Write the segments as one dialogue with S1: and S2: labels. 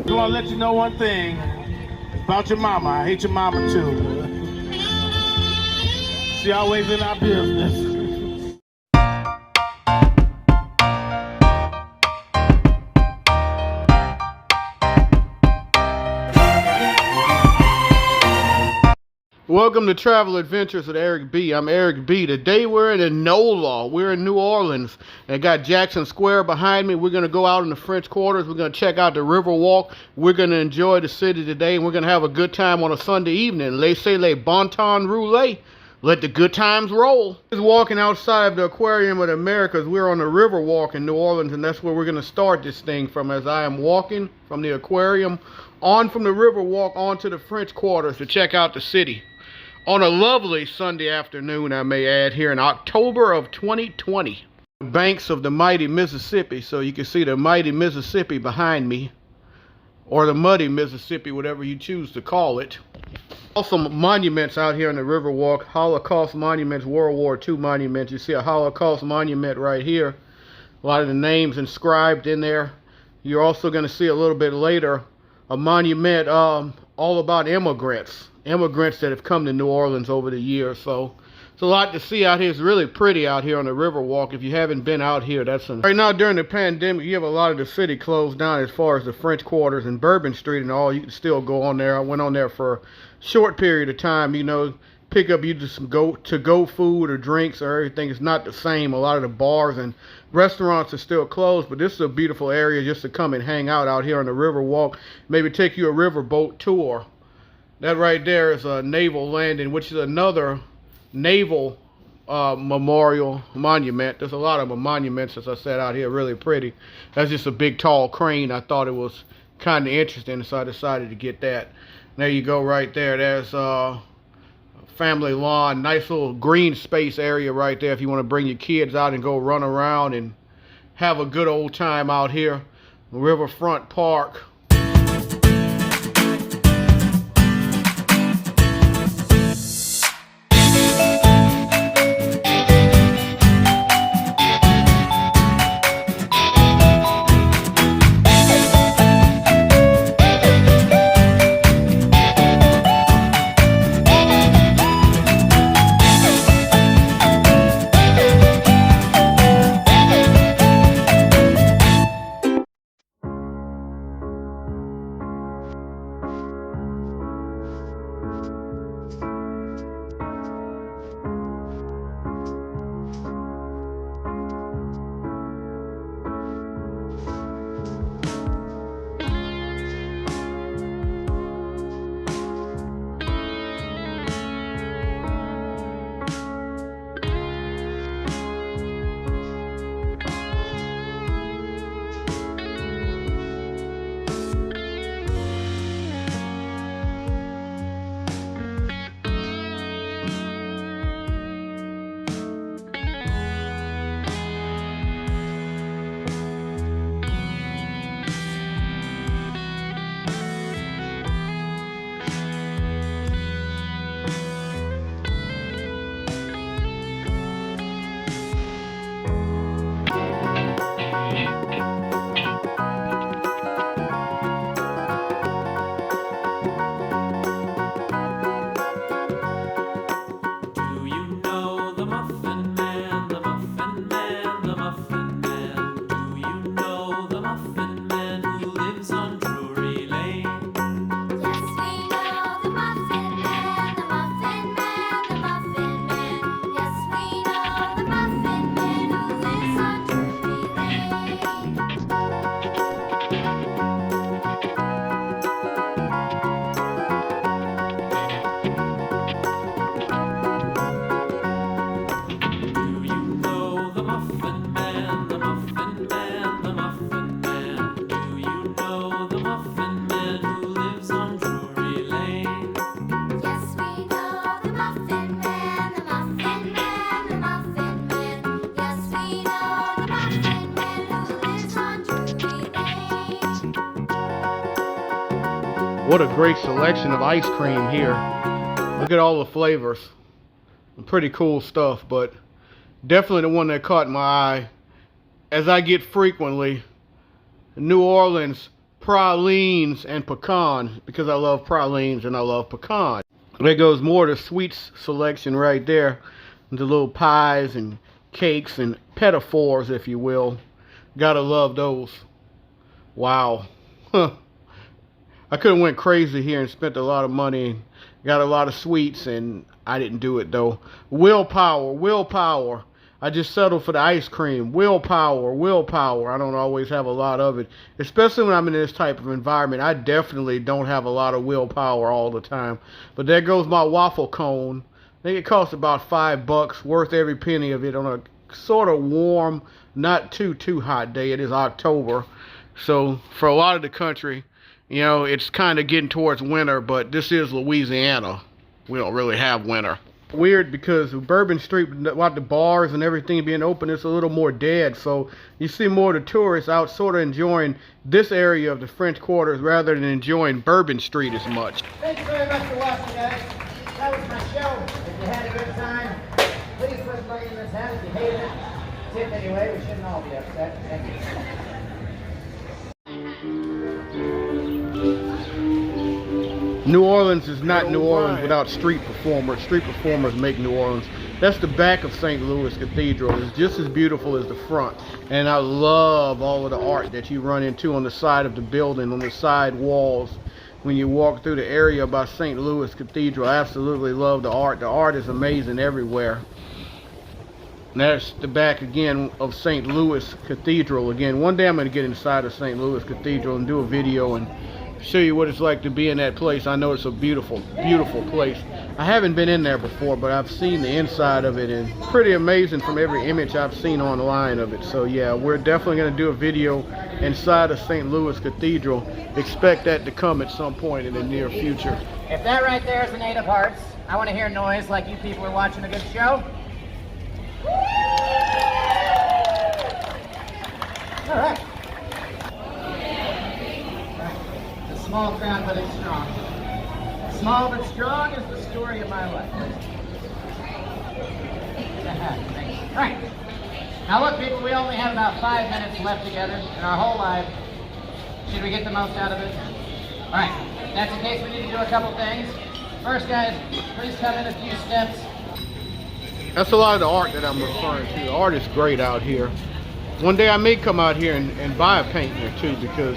S1: just want to let you know one thing about your mama. I hate your mama too. She always in our business.
S2: Welcome to Travel Adventures with Eric B. I'm Eric B. Today we're in NOLA. We're in New Orleans. And got Jackson Square behind me. We're going to go out in the French Quarters. We're going to check out the Riverwalk. We're going to enjoy the city today. And we're going to have a good time on a Sunday evening. Laissez-les bon temps rouler. Let the good times roll. Just walking outside of the Aquarium of the Americas. We're on the Riverwalk in New Orleans. And that's where we're going to start this thing from, as I am walking from the aquarium on from the Riverwalk onto the French Quarters to check out the city. On a lovely Sunday afternoon, I may add, here in October of 2020. The banks of the mighty Mississippi, so you can see the mighty Mississippi behind me, or the muddy Mississippi, whatever you choose to call it. Also monuments out here on the Riverwalk, Holocaust monuments, World War II monuments. You see a Holocaust monument right here. A lot of the names inscribed in there. You're also going to see a little bit later a monument all about immigrants that have come to New Orleans over the years. So it's a lot to see out here. It's really pretty out here on the Riverwalk. If you haven't been out here, right now during the pandemic, you have a lot of the city closed down as far as the French Quarters and Bourbon Street and all. You can still go on there. I went on there for a short period of time, you know, pick up either some to-go food or drinks or everything. It's not the same. A lot of the bars and restaurants are still closed, but this is a beautiful area just to come and hang out here on the Riverwalk. Maybe take you a riverboat tour. That right there is a naval landing, which is another naval memorial monument. There's a lot of monuments, as I said, out here, really pretty. That's just a big, tall crane. I thought it was kind of interesting, so I decided to get that. There you go right there. There's family lawn, nice little green space area right there if you want to bring your kids out and go run around and have a good old time out here. Riverfront Park. What a great selection of ice cream here. Look at all the flavors. Pretty cool stuff, but definitely the one that caught my eye, as I get frequently, New Orleans pralines and pecans, because I love pralines and I love pecans. There goes more of the sweets selection right there. The little pies and cakes and pedophores, if you will. Gotta love those. Wow. Huh. I could have went crazy here and spent a lot of money. Got a lot of sweets, and I didn't do it though. Willpower, willpower. I just settled for the ice cream. Willpower, willpower. I don't always have a lot of it, especially when I'm in this type of environment. I definitely don't have a lot of willpower all the time. But there goes my waffle cone. I think it costs about $5, worth every penny of it on a sort of warm, not too hot day. It is October. So for a lot of the country, you know, it's kind of getting towards winter, but this is Louisiana. We don't really have winter. Weird because Bourbon Street, with the bars and everything being open, it's a little more dead. So you see more of the tourists out sort of enjoying this area of the French Quarters rather than enjoying Bourbon Street as much.
S3: Thank you very much for watching, guys. That was my show. If you had a good time, please put money in this hat. If you hated it, tip anyway. We shouldn't all be upset. Thank you.
S2: New Orleans is not New Orleans without street performers. Street performers make New Orleans. That's the back of St. Louis Cathedral. It's just as beautiful as the front. And I love all of the art that you run into on the side of the building, on the side walls. When you walk through the area by St. Louis Cathedral, I absolutely love the art. The art is amazing everywhere. And that's the back again of St. Louis Cathedral. Again, one day I'm going to get inside of St. Louis Cathedral and do a video and show you what it's like to be in that place. I know it's a beautiful, beautiful place. I haven't been in there before, but I've seen the inside of it, and pretty amazing from every image I've seen online of it. So yeah, we're definitely going to do a video inside of St. Louis Cathedral. Expect that to come at some point in the near future.
S3: If that right there is the Native Hearts, I want to hear noise like you people are watching a good show. All right. Small crowd, but it's strong. Small but strong is the story of my life. All right. Now look, people, we only have about 5 minutes left together in our whole life. Should we get the most out of it? All right. If that's the case, we need to do a couple things. First, guys, please come in a few steps.
S2: That's a lot of the art that I'm referring to. The art is great out here. One day I may come out here and buy a painting or two, because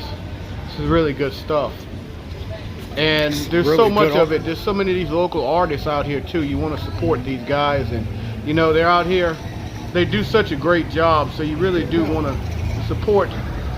S2: this is really good stuff. And there's really so much of it. There's so many of these local artists out here too. You want to support these guys, and you know, they're out here. They do such a great job, so you really do want to support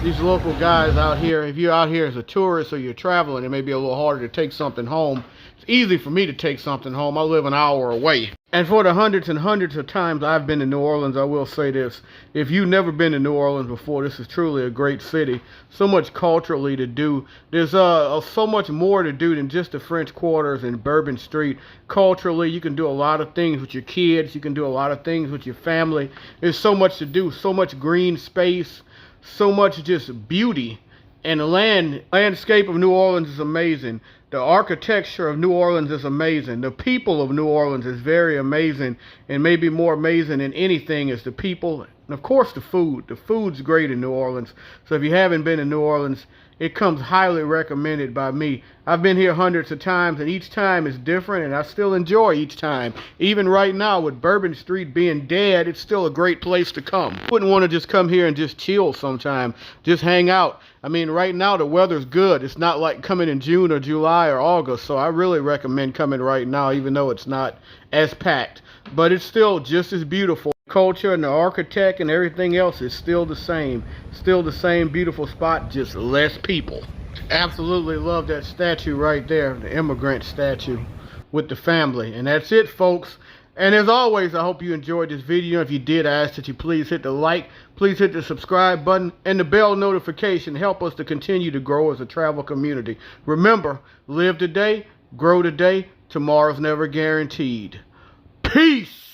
S2: these local guys out here. If you're out here as a tourist or you're traveling, it may be a little harder to take something home. It's easy for me to take something home. I live an hour away. And for the hundreds and hundreds of times I've been to New Orleans, I will say this. If you've never been to New Orleans before, this is truly a great city. So much culturally to do. There's so much more to do than just the French Quarters and Bourbon Street. Culturally, you can do a lot of things with your kids. You can do a lot of things with your family. There's so much to do, so much green space, so much just beauty. And the landscape of New Orleans is amazing. The architecture of New Orleans is amazing. The people of New Orleans is very amazing, and maybe more amazing than anything is the people. And of course the food. The food's great in New Orleans. So if you haven't been to New Orleans, it comes highly recommended by me. I've been here hundreds of times, and each time is different, and I still enjoy each time. Even right now, with Bourbon Street being dead, it's still a great place to come. Wouldn't want to just come here and just chill sometime, just hang out. I mean, right now the weather's good. It's not like coming in June or July or August, so I really recommend coming right now, even though it's not as packed. But it's still just as beautiful. Culture and the architect and everything else is still the same. Still the same beautiful spot, just less people. Absolutely love that statue right there, the immigrant statue with the family. And that's it, folks. And as always, I hope you enjoyed this video. If you did, I ask that you please hit the like, please hit the subscribe button, and the bell notification. Help us to continue to grow as a travel community. Remember, live today, grow today. Tomorrow's never guaranteed. Peace!